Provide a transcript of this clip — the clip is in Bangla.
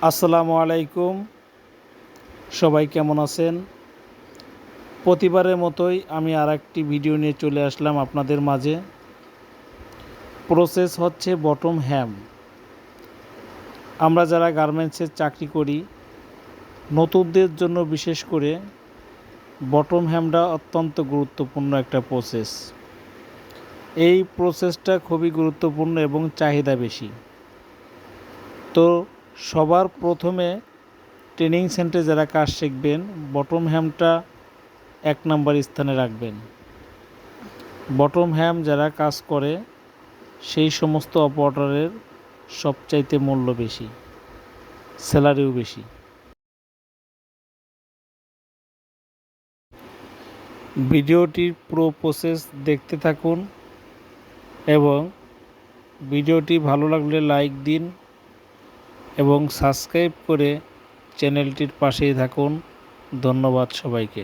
আসসালামু আলাইকুম। সবাই কেমন আছেন? প্রতিবারের মতোই আমি আরেকটি ভিডিও নিয়ে চলে আসলাম আপনাদের মাঝে। প্রসেস হচ্ছে বটম হ্যাম। আমরা যারা গার্মেন্টসের চাকরি করি, নতুনদের জন্য বিশেষ করে বটম হ্যামটা অত্যন্ত গুরুত্বপূর্ণ একটা প্রসেস। এই প্রসেসটা খুবই গুরুত্বপূর্ণ এবং চাহিদা বেশি। তো সবার প্রথমে ট্রেনিং সেন্টারে যারা কাজ শিখবেন, বটম হ্যামটা ১ নাম্বার স্থানে রাখবেন। বটম হ্যাম যারা কাজ করে সেই সমস্ত অপারেটরের সবচাইতে মূল্য বেশি, স্যালারিও বেশি। ভিডিওটির পুরো প্রসেস দেখতে থাকুন এবং ভিডিওটি ভালো লাগলে লাইক দিন এবং সাবস্ক্রাইব করে চ্যানেলটির পাশেই থাকুন। ধন্যবাদ সবাইকে।